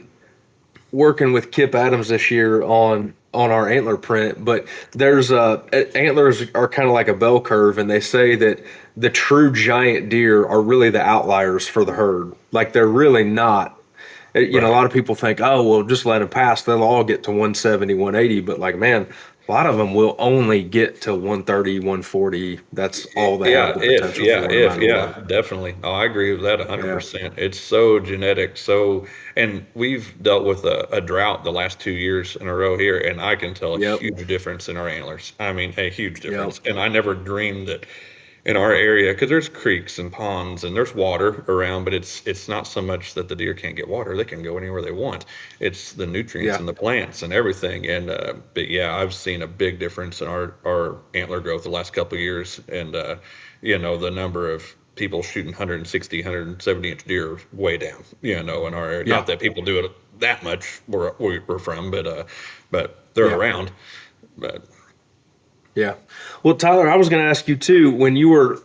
working with Kip Adams this year on our antler print, but there's antlers are kind of like a bell curve, and they say that the true giant deer are really the outliers for the herd. Like, they're really not. A lot of people think, oh, well, just let them pass. They'll all get to 170, 180. But like, man, a lot of them will only get to 130, 140. That's all they have the potential for. Definitely. Oh, I agree with that 100%. It's so genetic. And we've dealt with a drought the last 2 years in a row here, and I can tell a huge difference in our antlers. I mean, a huge difference. And I never dreamed that in our area, because there's creeks and ponds and there's water around, but it's not so much that the deer can't get water. They can go anywhere they want. It's the nutrients and the plants and everything. And but I've seen a big difference in our antler growth the last couple of years. And the number of people shooting 160, 170 inch deer are way down, in our area. Not that people do it that much where we're from, but they're around. But yeah. Well, Tyler, I was going to ask you too, when you were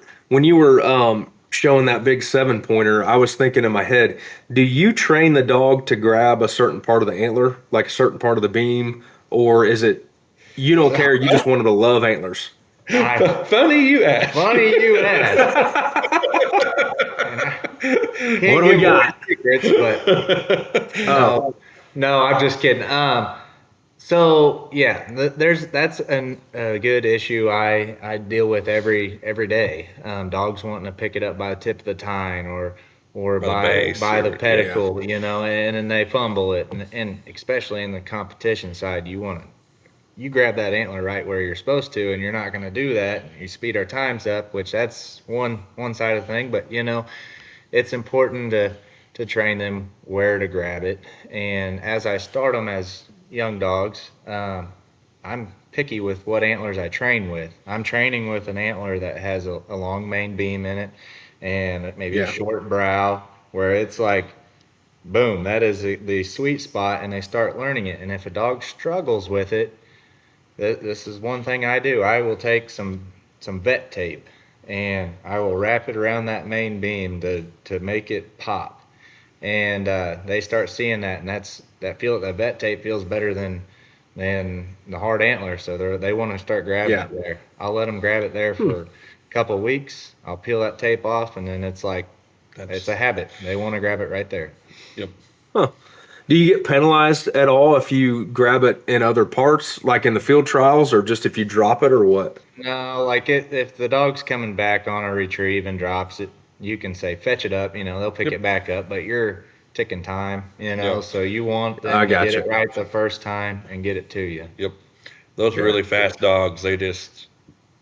showing that big 7-pointer, I was thinking in my head, do you train the dog to grab a certain part of the antler, like a certain part of the beam, or is it you don't care, you just wanted to love antlers? Funny you ask. What do we got? Secrets, but no, I'm just kidding. So yeah, that's a good issue I deal with every day. Dogs wanting to pick it up by the tip of the tine, or or By the base by the or, pedicle, and then they fumble it, and especially in the competition side, you grab that antler right where you're supposed to, and you're not going to do that. You speed our times up, which that's one side of the thing, but it's important to train them where to grab it. And as I start them as young dogs, I'm picky with what antlers I train with. I'm training with an antler that has a long main beam in it and maybe a short brow, where it's like, boom, that is the sweet spot, and they start learning it. And if a dog struggles with it, this is one thing I do. I will take some vet tape and I will wrap it around that main beam to make it pop. And they start seeing that, and that vet tape feels better than the hard antler. So they want to start grabbing it there. I'll let them grab it there for a couple of weeks. I'll peel that tape off, and then it's like it's a habit. They want to grab it right there. Yep. Huh. Do you get penalized at all if you grab it in other parts, like in the field trials, or just if you drop it, or what? No, like if the dog's coming back on a retrieve and drops it, you can say fetch it up. They'll pick it back up, but you're ticking time. So you want them to get it right the first time and get it to you. Yep. Those are really fast dogs. They just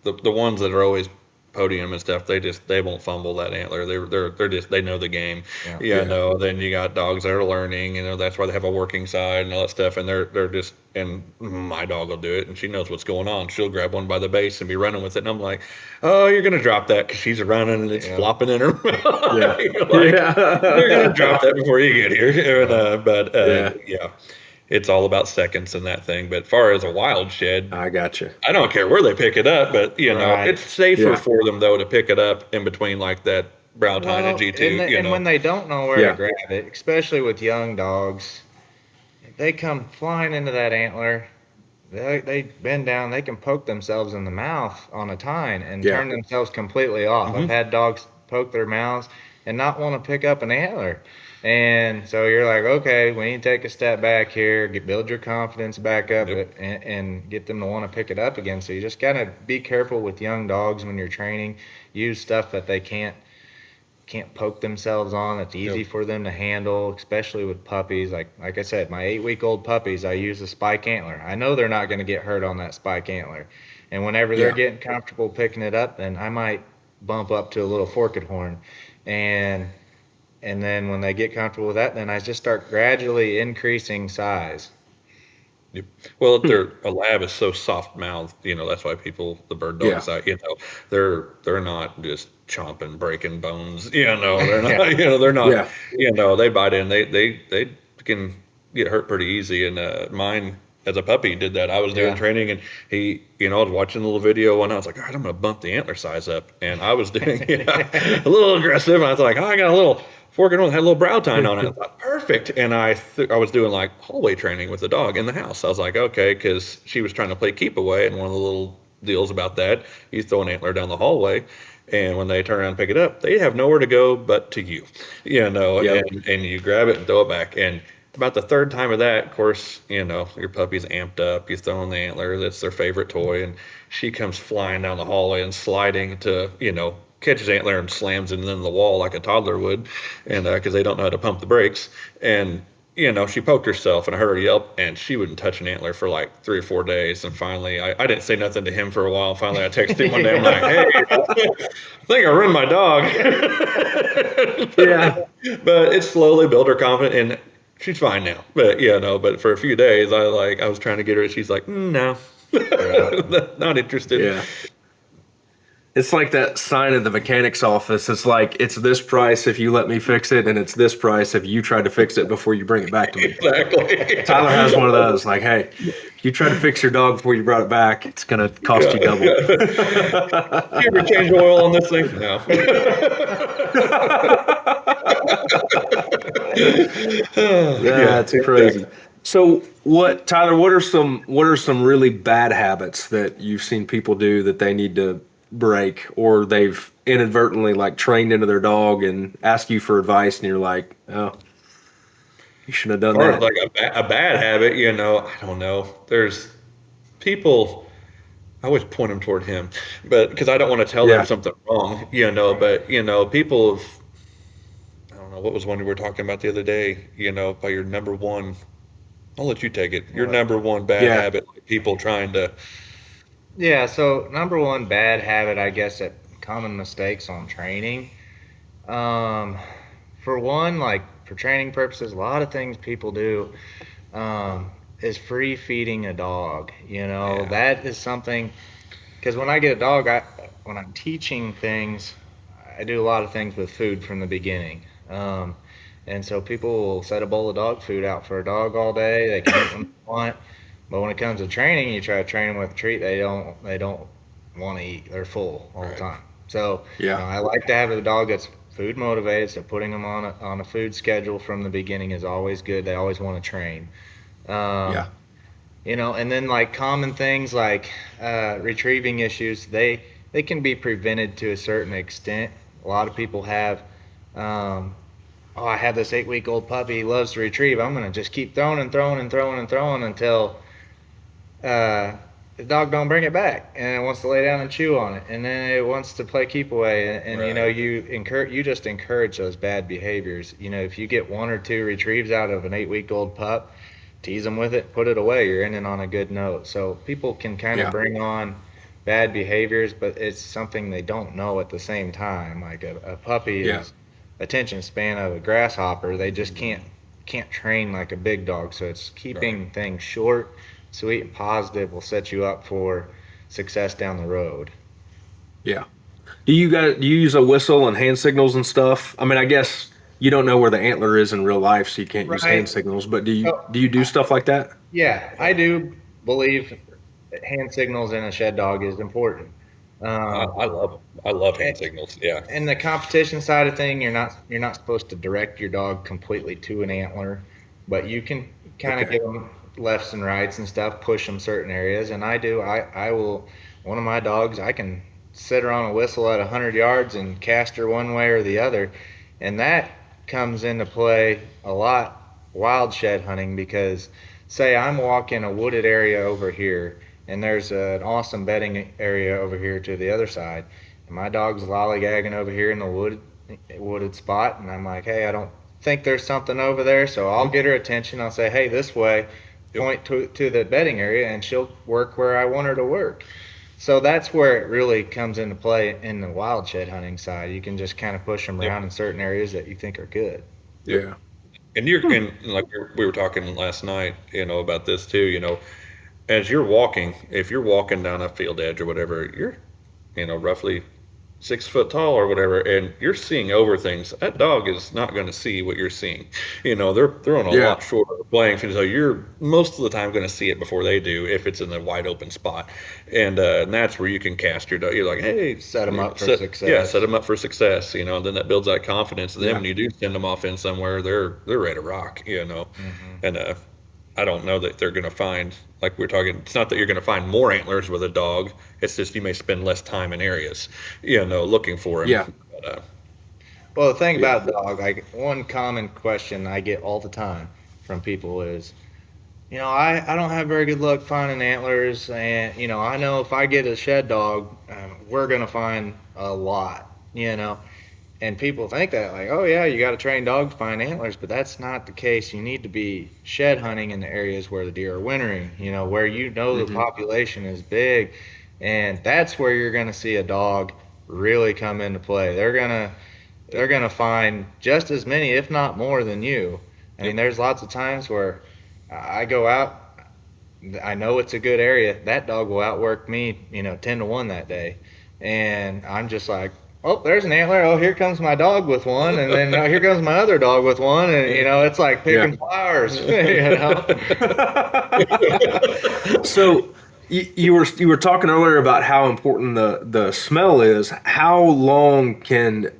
the ones that are always podium and stuff, they won't fumble that antler. They're just, they know the game. Then you got dogs that are learning, that's why they have a working side and all that stuff, and they're just, and my dog will do it, and she knows what's going on. She'll grab one by the base and be running with it, and I'm like, oh, you're gonna drop that, because she's running and it's flopping in her mouth. You're gonna drop that before you get here. It's all about seconds in that thing. But as far as a wild shed, I gotcha. I don't care where they pick it up, but it's safer for them though to pick it up in between like that brow tine and G2. And when they don't know where to grab it, especially with young dogs, they come flying into that antler. They bend down, they can poke themselves in the mouth on a tine and turn themselves completely off. I've had dogs poke their mouths and not want to pick up an antler. And so you're like, okay, we need to take a step back here, build your confidence back up, and get them to want to pick it up again. So you just got to be careful with young dogs when you're training. Use stuff that they can't poke themselves on, that's easy for them to handle, especially with puppies. Like I said, my 8-week-old puppies, I use a spike antler. I know they're not going to get hurt on that spike antler. And whenever they're getting comfortable picking it up, then I might bump up to a little forked horn. And then when they get comfortable with that, then I just start gradually increasing size. Yep. Well, a lab is so soft mouthed, that's why the bird dogs, they're not just chomping, breaking bones, they're not, they're not, they bite in, they can get hurt pretty easy. And mine as a puppy did that. I was doing training, and he, I was watching a little video, and I was like, all right, I'm going to bump the antler size up. And I was doing a little aggressive, and I was like, oh, I got a little fork and had a little brow tine on it. I thought, perfect. And I was doing like hallway training with the dog in the house. I was like, okay, because she was trying to play keep away, and one of the little deals about that, you throw an antler down the hallway, and when they turn around and pick it up, they have nowhere to go but to you, and you grab it and throw it back. And about the third time of that, of course, your puppy's amped up, you throw in the antler, that's their favorite toy, and she comes flying down the hallway and sliding to, catches antler and slams it into the wall like a toddler would, and because they don't know how to pump the brakes. And she poked herself, and I heard her yelp, and she wouldn't touch an antler for like 3 or 4 days. And finally, I didn't say nothing to him for a while. Finally, I texted him one day. I'm like, hey, I think I ruined my dog. But it slowly built her confidence, and she's fine now. But but for a few days, I was trying to get her, and she's like, no, not interested. Yeah. It's like that sign in the mechanic's office. It's like, it's this price if you let me fix it, and it's this price if you try to fix it before you bring it back to me. Exactly. Tyler has one of those. Like, hey, if you try to fix your dog before you brought it back, it's going to cost you double. You ever change oil on this thing? No. That's crazy. So Tyler, what are some really bad habits that you've seen people do that they need to break, or they've inadvertently trained into their dog and ask you for advice, and you're like, oh, you shouldn't have done that? Like a bad habit, I don't know. There's people, I always point them toward him, but because I don't want to tell them something wrong, but people have, I don't don't know, what was one we were talking about the other day, by your number one, I'll let you take it. Your What? number one bad Yeah. habit, like people trying to, Yeah, so number one bad habit, I guess, that common mistakes on training. Um, for one, like for training purposes, a lot of things people do is free feeding a dog. yeah, That is something because when I get a dog, when I'm teaching things, I do a lot of things with food from the beginning. And so people will set a bowl of dog food out for a dog all day. They can eat when they want. But when it comes to training, you try to train them with a treat. They don't want to eat. They're full all the right, time. So Yeah. I like to have a dog that's food motivated. So putting them on a food schedule from the beginning is always good. They always want to train. Um, Yeah. and then like common things like retrieving issues, they can be prevented to a certain extent. A lot of people have, oh, I have this 8-week old puppy. He loves to retrieve. I'm gonna just keep throwing and throwing and throwing and throwing until uh, the dog don't bring it back, and it wants to lay down and chew on it, and then it wants to play keep away, and right, you just encourage those bad behaviors. If you get 1 or 2 retrieves out of an 8-week old pup, tease them with it, put it away. You're ending on a good note. So people can kind of Yeah. bring on bad behaviors, but it's something they don't know at the same time. Like a puppy Yeah. is attention span of a grasshopper. They just can't train like a big dog. So it's right. keeping things short, sweet, and positive will set you up for success down the road. Yeah. Do you use a whistle and hand signals and stuff? I mean, I guess you don't know where the antler is in real life, so you can't use hand Right. signals, but do you Oh, do you do stuff like that? yeah, I do believe that hand signals in a shed dog is important. Um, I love them. I love hand signals. Yeah. In the competition side of thing, you're not supposed to direct your dog completely to an antler, but you can kind of Okay. give them lefts and rights and stuff, push them certain areas, and I do. I will. One of my dogs, I can sit her on a whistle at 100 yards and cast her one way or the other, and that comes into play a lot wild shed hunting because say I'm walking a wooded area over here and there's an awesome bedding area over here to the other side and my dog's lollygagging over here in the wooded spot and I'm like, hey, I don't think there's something over there, so I'll get her attention. I'll say, hey, this way, Yep. point to the bedding area and she'll work where I want her to work. So that's where it really comes into play in the wild shed hunting side. You can just kind of push them Yep. around in certain areas that you think are good. Yep. Yeah. And like we were talking last night, about this too, as you're walking, if you're walking down a field edge or whatever, you're, roughly 6 foot tall or whatever, and you're seeing over things. That dog is not going to see what you're seeing. They're on a Yeah. lot shorter playing field, so you're most of the time going to see it before they do if it's in a wide open spot, and that's where you can cast your dog. You're like, hey, Set them up for yeah, success. set them up for success. And then that builds that confidence. And then Yeah. when you do send them off in somewhere, they're ready to rock. And I don't know that they're going to find, like we're talking, it's not that you're going to find more antlers with a dog. It's just you may spend less time in areas, looking for them. Yeah. But, Well, the thing Yeah. about a dog, like one common question I get all the time from people is, I don't have very good luck finding antlers, and I know if I get a shed dog, we're gonna find a lot, and people think that like, oh yeah, you got to train dogs to find antlers, but that's not the case. You need to be shed hunting in the areas where the deer are wintering, where the Hmm. population is big, and that's where you're gonna see a dog really come into play. They're gonna find just as many, if not more, than you. I mean, yep. there's lots of times where I go out, I know it's a good area. That dog will outwork me, 10 to 1 that day, and I'm just like, oh, there's an antler. Oh, here comes my dog with one, and then here comes my other dog with one, and it's like Yeah. picking flowers, you know. So you were talking earlier about how important the smell is. How long can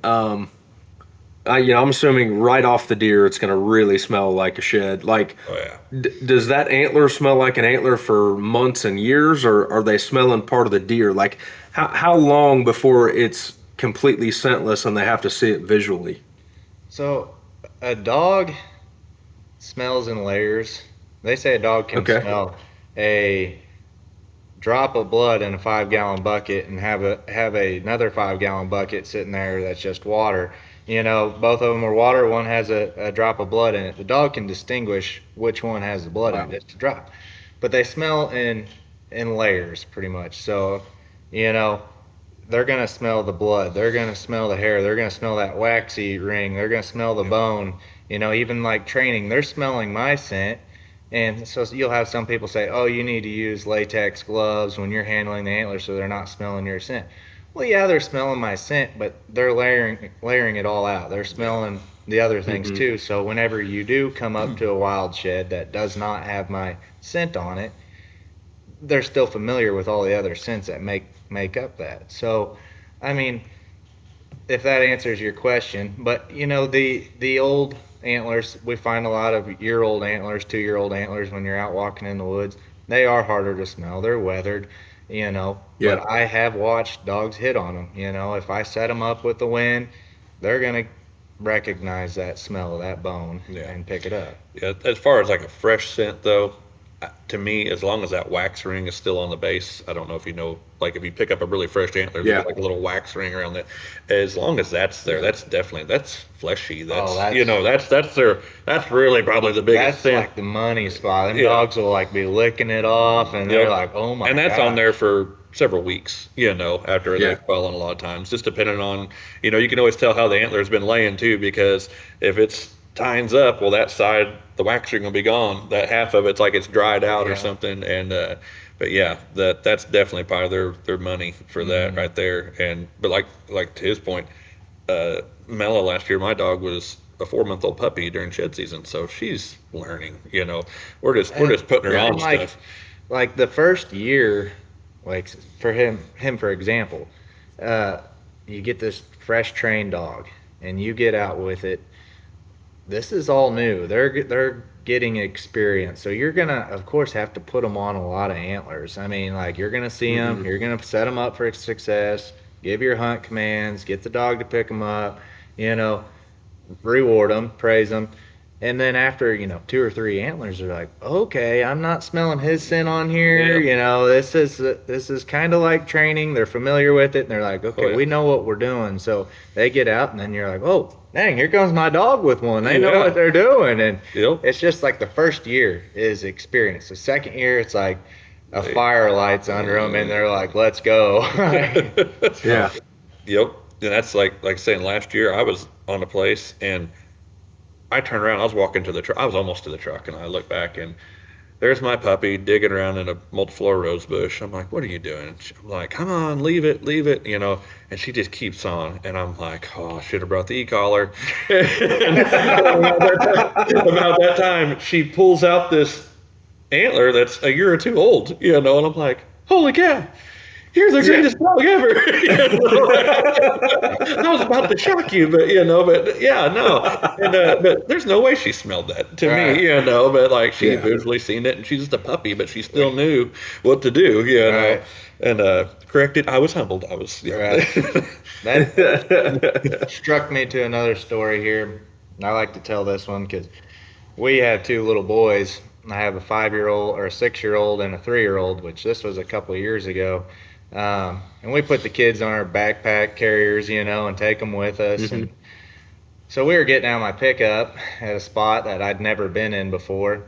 I'm assuming right off the deer it's going to really smell like a shed. Like, Oh yeah. does that antler smell like an antler for months and years, or are they smelling part of the deer? Like, how long before it's completely scentless and they have to see it visually? So, a dog smells in layers. They say a dog can Okay. smell a drop of blood in a 5-gallon bucket and have another 5-gallon bucket sitting there that's just water. Both of them are water. One has a drop of blood in it. The dog can distinguish which one has the blood in it just to drop. But they smell in layers pretty much. So, they're going to smell the blood. They're going to smell the hair. They're going to smell that waxy ring. They're going to smell the bone. Even like training, they're smelling my scent. And so you'll have some people say, oh, you need to use latex gloves when you're handling the antlers so they're not smelling your scent. Well, yeah, they're smelling my scent, but they're layering it all out. They're smelling the other things too. So whenever you do come up to a wild shed that does not have my scent on it, they're still familiar with all the other scents that make up that. So, I mean, if that answers your question, but the old antlers, we find a lot of year-old antlers, 2-year-old antlers when you're out walking in the woods. They are harder to smell. They're weathered, but I have watched dogs hit on them. If I set them up with the wind, they're going to recognize that smell of that bone and pick it up. Yeah, as far as like a fresh scent though, to me, as long as that wax ring is still on the base, I don't know if you know, like if you pick up a really fresh antler, there's like a little wax ring around it. As long as that's there, that's fleshy. That's really probably the biggest That's thing. like the money spot. Them dogs will like be licking it off, and they're like, oh my god. And that's on there for several weeks, after they've fallen a lot of times, just depending on, you can always tell how the antler's been laying too, because if it's tines up, well, that side, the wax ring will be gone. That half of it's like it's dried out or something. And but yeah, that's definitely part of their money for that right there. And but like to his point, Mela last year, my dog was a 4-month-old puppy during shed season, so she's learning. We're just putting her on stuff. Like the first year, like for him for example, you get this fresh trained dog, and you get out with it. This is all new. They're getting experience. So you're going to, of course, have to put them on a lot of antlers. I mean, like you're going to see them. You're going to set them up for success, give your hunt commands, get the dog to pick them up, reward them, praise them. And then after, 2 or 3 antlers, they're like, okay, I'm not smelling his scent on here. This is kind of like training. They're familiar with it. And they're like, okay, we know what we're doing. So they get out, and then you're like, oh, dang, here comes my dog with one. They know what they're doing. And it's just like the first year is experience. The second year, it's like a fire lights under them, and they're like, let's go. Yeah. Yep. And that's like saying last year I was on a place, and I turned around, I was walking to the truck. I was almost to the truck, and I looked back, and there's my puppy digging around in a multiflora rose bush. I'm like, what are you doing? I'm like, come on, leave it, and she just keeps on. And I'm like, oh, I should have brought the e-collar. About that time, she pulls out this antler that's a year or 2 old, and I'm like, holy cow. You're the greatest dog ever. I was about to shock you, but yeah, no. And but there's no way she smelled that to me, but like she visually seen it, and she's just a puppy, but she still knew what to do, And corrected, I was humbled. I was That struck me to another story here. I like to tell this one because we have 2 little boys. I have a 5-year-old or a 6-year-old and a 3-year-old, which this was a couple of years ago. And we put the kids on our backpack carriers, and take them with us. And so we were getting out my pickup at a spot that I'd never been in before.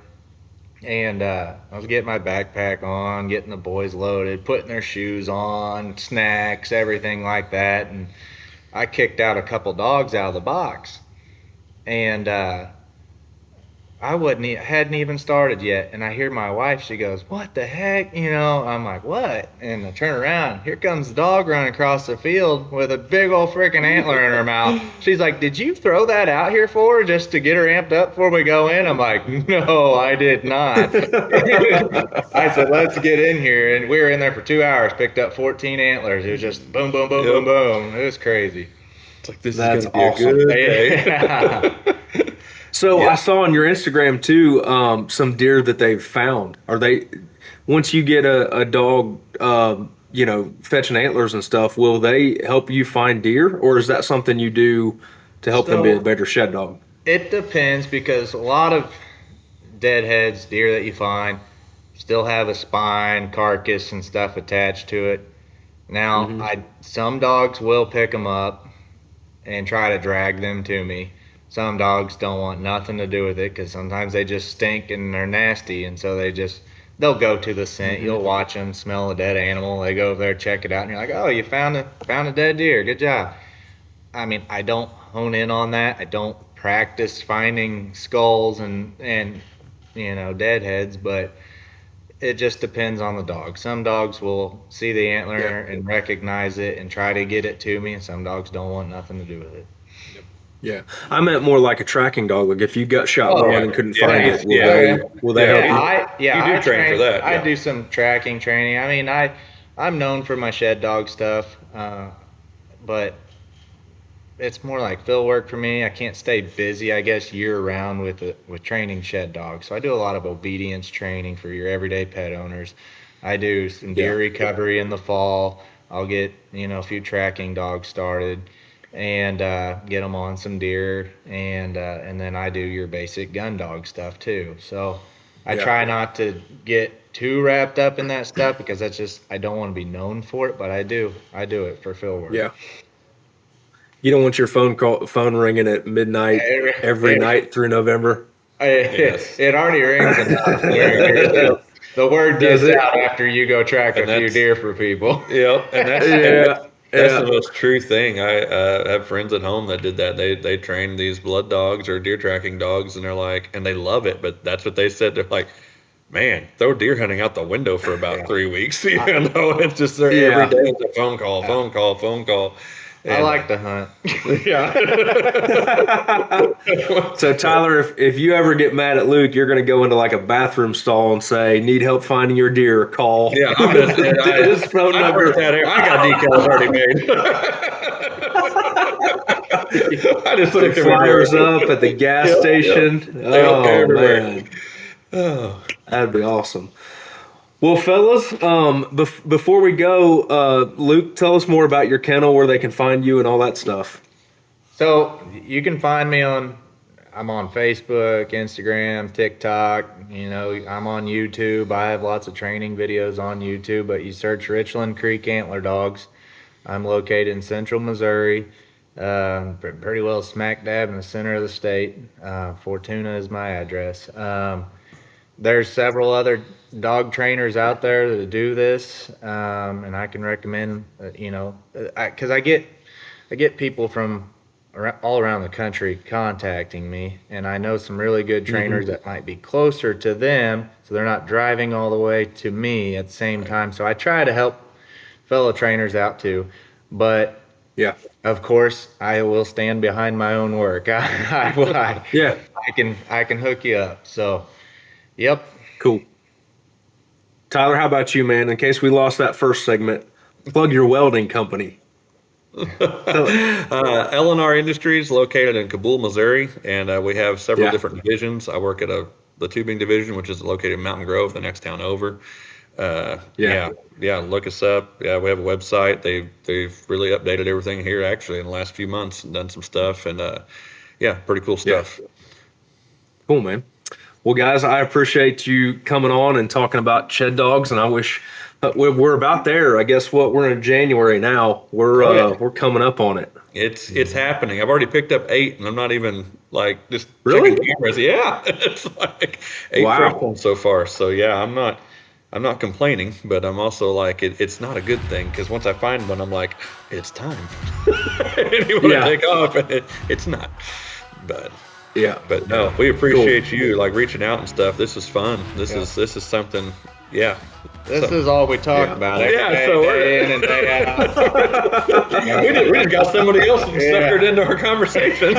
And I was getting my backpack on, getting the boys loaded, putting their shoes on, snacks, everything like that. And I kicked out a couple dogs out of the box. And I hadn't even started yet, and I hear my wife. She goes, "What the heck?" I'm like, "What?" And I turn around. Here comes the dog running across the field with a big old freaking antler in her mouth. She's like, "Did you throw that out here for her just to get her amped up before we go in?" I'm like, "No, I did not." I said, "Let's get in here," and we were in there for 2 hours. Picked up 14 antlers. It was just boom, boom, boom, boom, boom. It was crazy. It's like That's is gonna awesome. be a good day. So I saw on your Instagram too, some deer that they've found. Are they, once you get a dog, fetching antlers and stuff, will they help you find deer, or is that something you do to help them be a better shed dog? It depends, because a lot of deadheads, deer that you find, still have a spine, carcass, and stuff attached to it. Now, some dogs will pick them up, and try to drag them to me. Some dogs don't want nothing to do with it because sometimes they just stink and they're nasty, and so they'll go to the scent. You'll watch them smell a dead animal. They go over there, check it out, and you're like, oh, you found a dead deer. Good job. I mean, I don't hone in on that. I don't practice finding skulls and deadheads, but it just depends on the dog. Some dogs will see the antler and recognize it and try to get it to me, and some dogs don't want nothing to do with it. Yeah, I meant more like a tracking dog. Like if you got shot one and couldn't find it, will they help you? You do train for that. I do some tracking training. I mean, I'm known for my shed dog stuff, but it's more like field work for me. I can't stay busy, I guess, year round with training shed dogs. So I do a lot of obedience training for your everyday pet owners. I do some deer recovery in the fall. I'll get a few tracking dogs started and get them on some deer, and then I do your basic gun dog stuff too. So I try not to get too wrapped up in that stuff because I don't want to be known for it, but I do it for field work. Yeah. You don't want your phone ringing at midnight every night through November? It already rings enough. The word gets out after you go track a few deer for people. Yeah, and that's the most true thing. I have friends at home that did that. They train these blood dogs or deer tracking dogs, and they're like, and they love it. But that's what they said. They're like, man, throw deer hunting out the window for about 3 weeks. It's just every day it's a phone call. And I like to hunt. So Tyler, if you ever get mad at Luke, you're going to go into like a bathroom stall and say, "Need help finding your deer? Call." Yeah, his phone number. I got decals already made. I just put flyers up at the gas station. Oh man, that'd be awesome. Well, fellas, before we go, Luke, tell us more about your kennel, where they can find you and all that stuff. So you can find me I'm on Facebook, Instagram, TikTok. I'm on YouTube. I have lots of training videos on YouTube, but you search Richland Creek Antler Dogs. I'm located in central Missouri, pretty well smack dab in the center of the state. Fortuna is my address. There's several other dog trainers out there that do this, and I can recommend, because I get people from all around the country contacting me, and I know some really good trainers that might be closer to them, so they're not driving all the way to me at the same time. So I try to help fellow trainers out too, but of course I will stand behind my own work. I can hook you up. So. Yep. Cool. Tyler, how about you, man? In case we lost that first segment, plug your welding company. Eleanor Industries, located in Kabul, Missouri, and we have several different divisions. I work at the tubing division, which is located in Mountain Grove, the next town over. Look us up. Yeah, we have a website. They've really updated everything here actually in the last few months and done some stuff, and pretty cool stuff. Cool, man. Well, guys, I appreciate you coming on and talking about shed dogs, and I wish we're about there. I guess we're in January now. We're coming up on it. It's happening. I've already picked up 8, and I'm not even just really checking cameras. Yeah, it's like 8 fresh so far. So yeah, I'm not complaining, but I'm also it's not a good thing because once I find one, I'm like, it's time. And you want to take off, and it's not. But no, we appreciate you reaching out and stuff. This is fun. This is something. Yeah. This is all we talk about. So day in and day out. we just got somebody else suckered into our conversations.